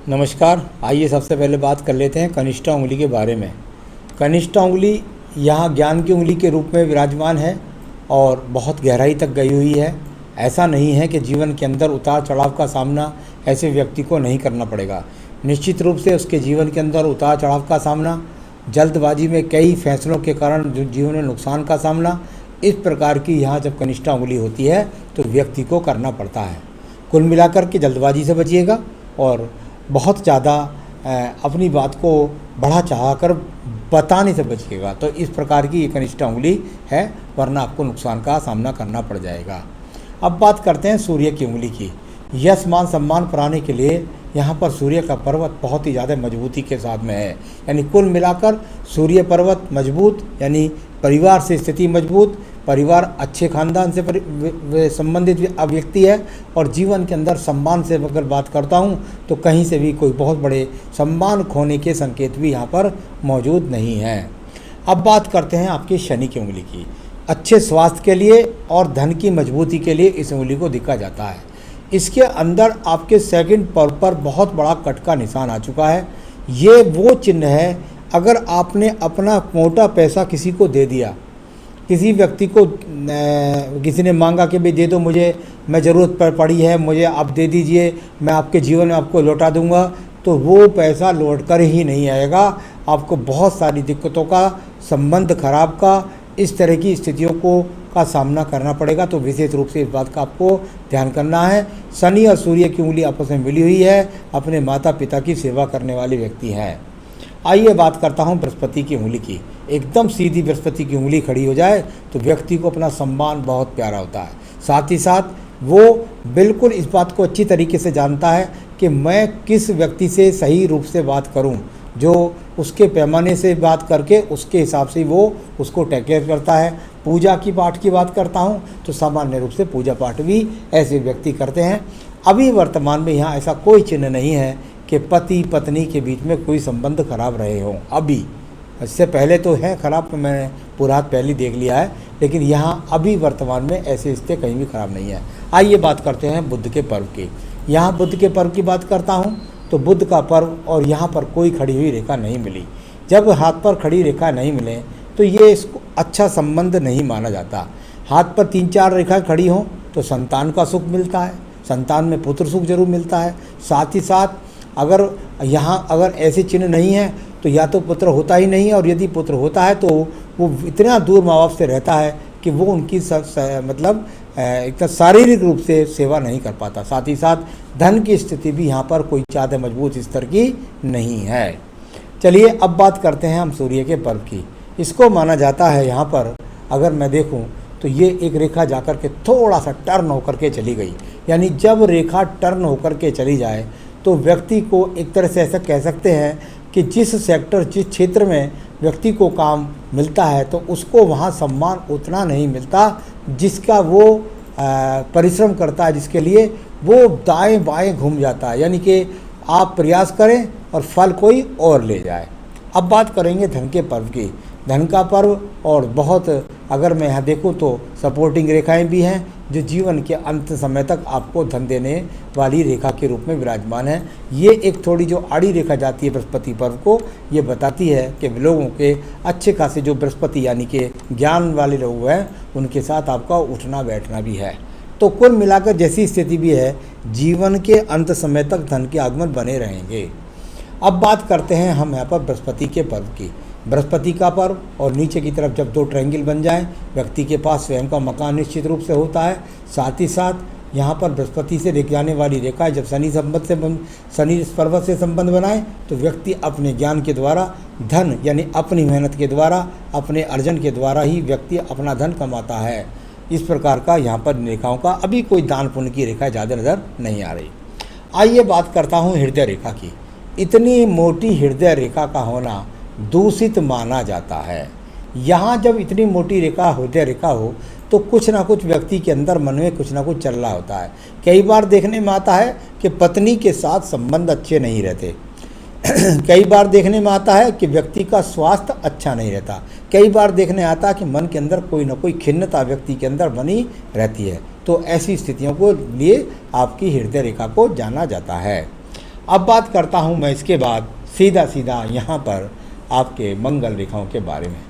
नमस्कार। आइए सबसे पहले बात कर लेते हैं कनिष्ठा उंगली के बारे में। कनिष्ठा उंगली यहाँ ज्ञान की उंगली के रूप में विराजमान है और बहुत गहराई तक गई हुई है। ऐसा नहीं है कि जीवन के अंदर उतार चढ़ाव का सामना ऐसे व्यक्ति को नहीं करना पड़ेगा। निश्चित रूप से उसके जीवन के अंदर उतार चढ़ाव का सामना, जल्दबाजी में कई फैसलों के कारण जो जीवन में नुकसान का सामना, इस प्रकार की यहाँ जब कनिष्ठा उंगली होती है तो व्यक्ति को करना पड़ता है। कुल मिलाकर के जल्दबाजी से बचिएगा और बहुत ज़्यादा अपनी बात को बढ़ा चढ़ा कर बताने से बचिएगा। तो इस प्रकार की ये कनिष्ठा उंगली है, वरना आपको नुकसान का सामना करना पड़ जाएगा। अब बात करते हैं सूर्य की उंगली की। यश मान सम्मान पाने के लिए यहाँ पर सूर्य का पर्वत बहुत ही ज़्यादा मजबूती के साथ में है। यानी कुल मिलाकर सूर्य पर्वत मजबूत, यानी परिवार से स्थिति मजबूत, परिवार अच्छे खानदान से संबंधित व्यक्ति है और जीवन के अंदर सम्मान से अगर बात करता हूँ तो कहीं से भी कोई बहुत बड़े सम्मान खोने के संकेत भी यहाँ पर मौजूद नहीं हैं। अब बात करते हैं आपकी शनि की उंगली की। अच्छे स्वास्थ्य के लिए और धन की मजबूती के लिए इस उंगली को दिखा जाता है। इसके अंदर आपके सेकंड पैर पर बहुत बड़ा कट का निशान आ चुका है। ये वो चिन्ह है, अगर आपने अपना मोटा पैसा किसी को दे दिया, किसी व्यक्ति को किसी ने मांगा कि भाई दे दो मुझे, मैं ज़रूरत पड़ी है, मुझे आप दे दीजिए, मैं आपके जीवन में आपको लौटा दूंगा, तो वो पैसा लौट कर ही नहीं आएगा। आपको बहुत सारी दिक्कतों का, संबंध खराब का, इस तरह की स्थितियों को का सामना करना पड़ेगा। तो विशेष रूप से इस बात का आपको ध्यान करना है। शनि और सूर्य की उंगली आपस में मिली हुई है, अपने माता पिता की सेवा करने वाले व्यक्ति हैं। आइए बात करता हूँ बृहस्पति की उंगली की। एकदम सीधी बृहस्पति की उंगली खड़ी हो जाए तो व्यक्ति को अपना सम्मान बहुत प्यारा होता है। साथ ही साथ वो बिल्कुल इस बात को अच्छी तरीके से जानता है कि मैं किस व्यक्ति से सही रूप से बात करूं, जो उसके पैमाने से बात करके उसके हिसाब से वो उसको टेक केयर करता है। पूजा की पाठ की बात करता हूं तो सामान्य रूप से पूजा पाठ भी ऐसे व्यक्ति करते हैं। अभी वर्तमान में यहाँ ऐसा कोई चिन्ह नहीं है कि पति पत्नी के बीच में कोई संबंध खराब रहे हों। अभी इससे पहले तो है खराब, तो मैंने पूरा पहले देख लिया है, लेकिन यहाँ अभी वर्तमान में ऐसे रिश्ते कहीं भी खराब नहीं है। आइए बात करते हैं बुध के पर्व की। यहाँ बुध के पर्व की बात करता हूँ तो बुध का पर्व और यहाँ पर कोई खड़ी हुई रेखा नहीं मिली। जब हाथ पर खड़ी रेखा नहीं मिले तो ये इसको अच्छा संबंध नहीं माना जाता। हाथ पर 3-4 रेखा खड़ी हों तो संतान का सुख मिलता है, संतान में पुत्र सुख जरूर मिलता है। साथ ही साथ अगर ऐसे चिन्ह नहीं है तो या तो पुत्र होता ही नहीं है, और यदि पुत्र होता है तो वो इतना दूर माँ बाप से रहता है कि वो उनकी एक शारीरिक रूप से सेवा नहीं कर पाता। साथ ही साथ धन की स्थिति भी यहाँ पर कोई ज़्यादा मजबूत स्तर की नहीं है। चलिए अब बात करते हैं हम सूर्य के पर्व की। इसको माना जाता है, यहाँ पर अगर मैं देखूँ तो ये एक रेखा जाकर के थोड़ा सा टर्न होकर के चली गई। यानी जब रेखा टर्न होकर के चली जाए तो व्यक्ति को एक तरह से ऐसा कह सकते हैं कि जिस क्षेत्र में व्यक्ति को काम मिलता है तो उसको वहाँ सम्मान उतना नहीं मिलता जिसका वो परिश्रम करता है, जिसके लिए वो दाएं बाएं घूम जाता है। यानी कि आप प्रयास करें और फल कोई और ले जाए। अब बात करेंगे धन के पर्व की। धन का पर्व और बहुत, अगर मैं यहाँ देखूँ तो सपोर्टिंग रेखाएं भी हैं जो जीवन के अंत समय तक आपको धन देने वाली रेखा के रूप में विराजमान है। ये एक थोड़ी जो आड़ी रेखा जाती है बृहस्पति पर्व को, ये बताती है कि लोगों के अच्छे खासे जो बृहस्पति यानी कि ज्ञान वाले लोग हैं उनके साथ आपका उठना बैठना भी है। तो कुल मिलाकर जैसी स्थिति भी है, जीवन के अंत समय तक धन के आगमन बने रहेंगे। अब बात करते हैं हम यहाँ पर बृहस्पति के पर्व की। बृहस्पति का पर्व और नीचे की तरफ जब 2 ट्रायंगल बन जाएं, व्यक्ति के पास स्वयं का मकान निश्चित रूप से होता है। साथ ही साथ यहाँ पर बृहस्पति से लेकर जाने वाली रेखा जब शनि पर्वत से संबंध बनाए तो व्यक्ति अपने ज्ञान के द्वारा धन, यानी अपनी मेहनत के द्वारा, अपने अर्जन के द्वारा ही व्यक्ति अपना धन कमाता है। इस प्रकार का यहाँ पर रेखाओं का अभी कोई दान पुण्य की रेखा ज़्यादा नज़र नहीं आ रही। आइए बात करता हूँ हृदय रेखा की। इतनी मोटी हृदय रेखा का होना दूषित माना जाता है। यहाँ जब इतनी मोटी रेखा हृदय रेखा हो तो कुछ ना कुछ व्यक्ति के अंदर मन में कुछ ना कुछ चल रहा होता है। कई बार देखने में आता है कि पत्नी के साथ संबंध अच्छे नहीं रहते। कई बार देखने में आता है कि व्यक्ति का स्वास्थ्य अच्छा नहीं रहता। कई बार देखने आता है कि मन के अंदर कोई ना कोई खिन्नता व्यक्ति के अंदर बनी रहती है। तो ऐसी स्थितियों को लिए आपकी हृदय रेखा को जाना जाता है। अब बात करता हूँ मैं इसके बाद सीधा सीधा यहाँ पर आपके मंगल रेखाओं के बारे में।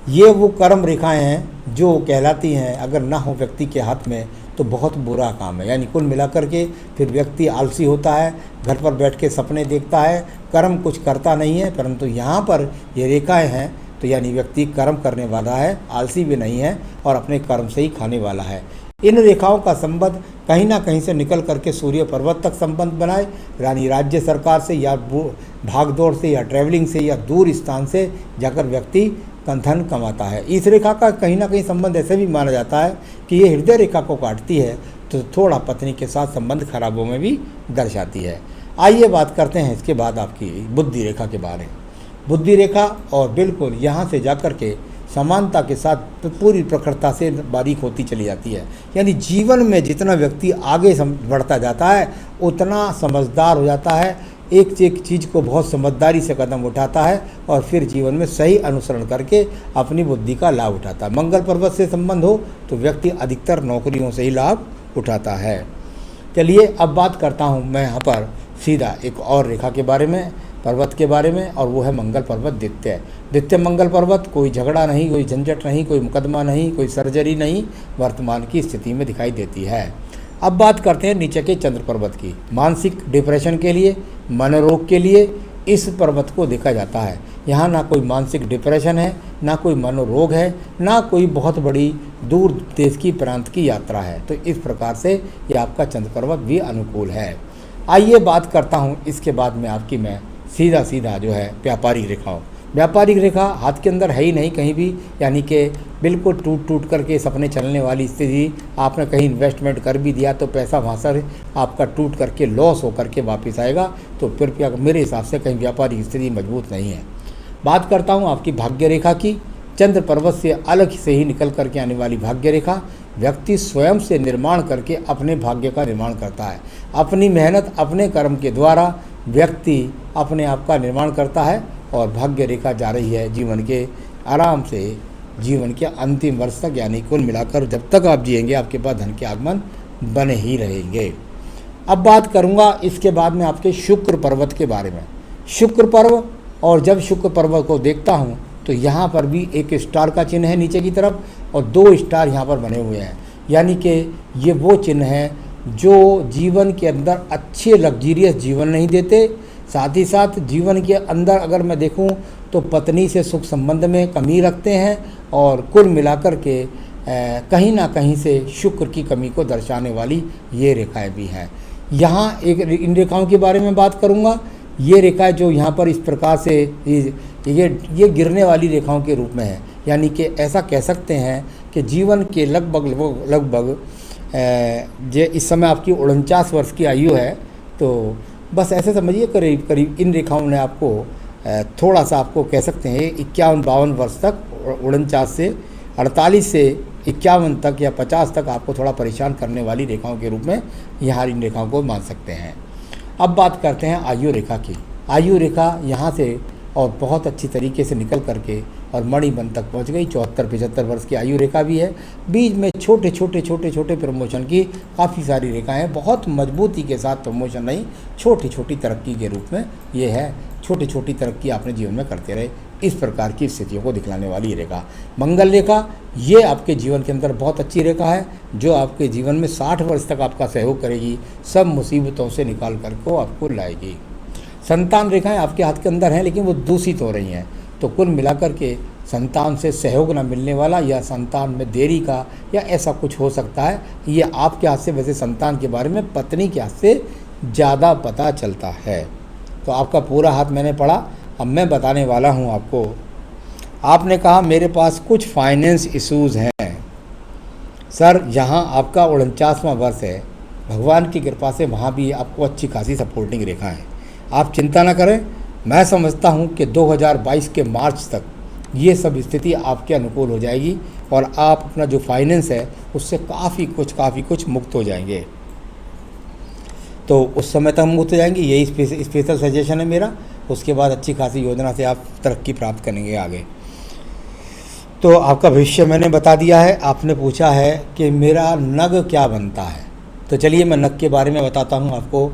ये वो कर्म रेखाएं हैं जो कहलाती हैं अगर ना हो व्यक्ति के हाथ में तो बहुत बुरा काम है। यानी कुल मिलाकर के फिर व्यक्ति आलसी होता है, घर पर बैठ के सपने देखता है, कर्म कुछ करता नहीं है। परंतु यहाँ पर ये रेखाएं हैं तो यानी व्यक्ति कर्म करने वाला है, आलसी भी नहीं है और अपने कर्म से ही खाने वाला है। इन रेखाओं का संबंध कहीं ना कहीं से निकल करके सूर्य पर्वत तक संबंध बनाए, यानी राज्य सरकार से या भागदौड़ से या ट्रैवलिंग से या दूर स्थान से जाकर व्यक्ति धन कमाता है। इस रेखा का कहीं ना कहीं संबंध ऐसे भी माना जाता है कि ये हृदय रेखा को काटती है तो थोड़ा पत्नी के साथ संबंध खराबों में भी दर्शाती है। आइए बात करते हैं इसके बाद आपकी बुद्धि रेखा के बारे में। बुद्धि रेखा और बिल्कुल यहाँ से जाकर के समानता के साथ पूरी प्रखरता से बारीक होती चली जाती है। यानी जीवन में जितना व्यक्ति आगे बढ़ता जाता है उतना समझदार हो जाता है, एक चीज़ को बहुत समझदारी से कदम उठाता है और फिर जीवन में सही अनुसरण करके अपनी बुद्धि का लाभ उठाता है। मंगल पर्वत से संबंध हो तो व्यक्ति अधिकतर नौकरियों से ही लाभ उठाता है। चलिए अब बात करता हूँ मैं यहाँ पर सीधा एक और रेखा के बारे में, पर्वत के बारे में, और वो है मंगल पर्वत द्वितीय। द्वितीय मंगल पर्वत, कोई झगड़ा नहीं, कोई झंझट नहीं, कोई मुकदमा नहीं, कोई सर्जरी नहीं, वर्तमान की स्थिति में दिखाई देती है। अब बात करते हैं नीचे के चंद्र पर्वत की। मानसिक डिप्रेशन के लिए, मनोरोग के लिए इस पर्वत को देखा जाता है। यहाँ ना कोई मानसिक डिप्रेशन है, ना कोई मनोरोग है, ना कोई बहुत बड़ी दूर देश की प्रांत की यात्रा है। तो इस प्रकार से ये आपका चंद्र पर्वत भी अनुकूल है। आइए बात करता हूँ इसके बाद में आपकी मैं सीधा जो है व्यापारिक रेखाओं। व्यापारिक रेखा हाथ के अंदर है ही नहीं कहीं भी, यानी कि बिल्कुल टूट करके सपने चलने वाली स्थिति। आपने कहीं इन्वेस्टमेंट कर भी दिया तो पैसा वहाँ से आपका टूट करके लॉस होकर के वापस आएगा। तो फिर मेरे हिसाब से कहीं व्यापारिक स्थिति मजबूत नहीं है। बात करता हूँ आपकी भाग्य रेखा की। चंद्र पर्वत से अलग से ही निकल करके आने वाली भाग्य रेखा, व्यक्ति स्वयं से निर्माण करके अपने भाग्य का निर्माण करता है। अपनी मेहनत, अपने कर्म के द्वारा व्यक्ति अपने आप का निर्माण करता है और भाग्य रेखा जा रही है जीवन के आराम से जीवन के अंतिम वर्ष तक, यानी कुल मिलाकर जब तक आप जिएंगे आपके पास धन के आगमन बने ही रहेंगे। अब बात करूंगा इसके बाद में आपके शुक्र पर्वत के बारे में। शुक्र पर्व, और जब शुक्र पर्वत को देखता हूं तो यहाँ पर भी एक स्टार का चिन्ह है नीचे की तरफ और 2 स्टार यहाँ पर बने हुए हैं। यानी कि ये वो चिन्ह हैं जो जीवन के अंदर अच्छे लग्जरियस जीवन नहीं देते, साथ ही साथ जीवन के अंदर अगर मैं देखूं तो पत्नी से सुख संबंध में कमी रखते हैं और कुल मिलाकर के कहीं ना कहीं से शुक्र की कमी को दर्शाने वाली ये रेखाएं भी हैं। यहाँ एक इन रेखाओं के बारे में बात करूँगा। ये रेखाएं जो यहाँ पर इस प्रकार से ये गिरने वाली रेखाओं के रूप में है, यानी कि ऐसा कह सकते हैं कि जीवन के लगभग जे इस समय आपकी 49 वर्ष की आयु है। तो बस ऐसे समझिए करीब इन रेखाओं ने आपको थोड़ा सा आपको कह सकते हैं 51-52 वर्ष तक, 49 से 48 से 51 तक या 50 तक आपको थोड़ा परेशान करने वाली रेखाओं के रूप में यहाँ इन रेखाओं को मान सकते हैं। अब बात करते हैं आयु रेखा की। आयु रेखा यहाँ से और बहुत अच्छी तरीके से निकल करके और मणिबन तक पहुँच गई। 74-75 वर्ष की आयु रेखा भी है। बीच में छोटे प्रमोशन की काफ़ी सारी रेखाएं, बहुत मजबूती के साथ प्रमोशन नहीं, छोटी तरक्की के रूप में ये है। छोटी तरक्की आपने जीवन में करते रहे, इस प्रकार की स्थितियों को दिखलाने वाली ये रेखा मंगल रेखा, ये आपके जीवन के अंदर बहुत अच्छी रेखा है जो आपके जीवन में 60 वर्ष तक आपका सहयोग करेगी, सब मुसीबतों से निकाल कर को आपको लाएगी। संतान रेखाएं आपके हाथ के अंदर हैं लेकिन वो दूषित हो रही हैं, तो कुल मिलाकर के संतान से सहयोग न मिलने वाला या संतान में देरी का या ऐसा कुछ हो सकता है। ये आपके हाथ से, वैसे संतान के बारे में पत्नी के हाथ से ज़्यादा पता चलता है। तो आपका पूरा हाथ मैंने पढ़ा, अब मैं बताने वाला हूँ आपको। आपने कहा मेरे पास कुछ फाइनेंस इश्यूज़ हैं। सर यहाँ आपका 49वां वर्ष है, भगवान की कृपा से वहाँ भी आपको अच्छी खासी सपोर्टिंग रेखा है। आप चिंता ना करें, मैं समझता हूँ कि 2022 के मार्च तक ये सब स्थिति आपके अनुकूल हो जाएगी और आप अपना जो फाइनेंस है उससे काफ़ी कुछ मुक्त हो जाएंगे। तो उस समय तक मुक्त हो जाएंगे, यही स्पेशल सजेशन है मेरा। उसके बाद अच्छी खासी योजना से आप तरक्की प्राप्त करेंगे आगे। तो आपका भविष्य मैंने बता दिया है। आपने पूछा है कि मेरा नग क्या बनता है, तो चलिए मैं नग के बारे में बताता हूँ आपको।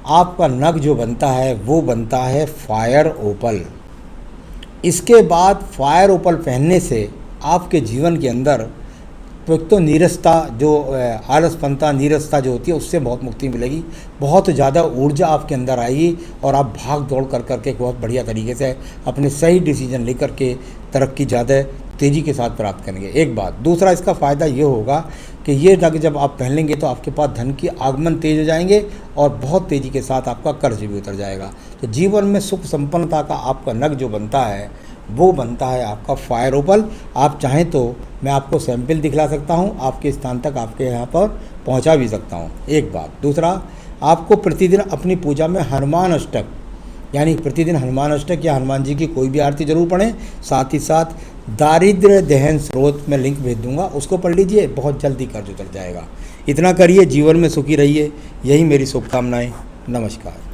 आपका नग जो बनता है वो बनता है फायर ओपल। इसके बाद फायर ओपल पहनने से आपके जीवन के अंदर तो नीरसता जो आलसपनता नीरसता जो होती है उससे बहुत मुक्ति मिलेगी, बहुत ज़्यादा ऊर्जा आपके अंदर आएगी और आप भाग दौड़ कर करके बहुत बढ़िया तरीके से अपने सही डिसीजन लेकर के तरक्की ज़्यादा तेज़ी के साथ प्राप्त करेंगे। एक बात। दूसरा इसका फ़ायदा ये होगा कि ये नग जब आप पहन लेंगे तो आपके पास धन की आगमन तेज हो जाएंगे और बहुत तेज़ी के साथ आपका कर्ज भी उतर जाएगा। तो जीवन में सुख संपन्नता का आपका नग जो बनता है वो बनता है आपका फायर ओपल। आप चाहें तो मैं आपको सैंपल दिखला सकता हूं, आपके स्थान तक आपके यहाँ पर पहुंचा भी सकता हूं। एक बात। दूसरा, आपको प्रतिदिन अपनी पूजा में हनुमान अष्टक यानी प्रतिदिन हनुमान अष्टक या हनुमान जी की कोई भी आरती जरूर पढ़ें। साथ ही साथ दारिद्र्य दहन स्रोत में लिंक भेज दूंगा, उसको पढ़ लीजिए, बहुत जल्दी कर्ज उतर जाएगा। इतना करिए, जीवन में सुखी रहिए, यही मेरी शुभकामनाएँ। नमस्कार।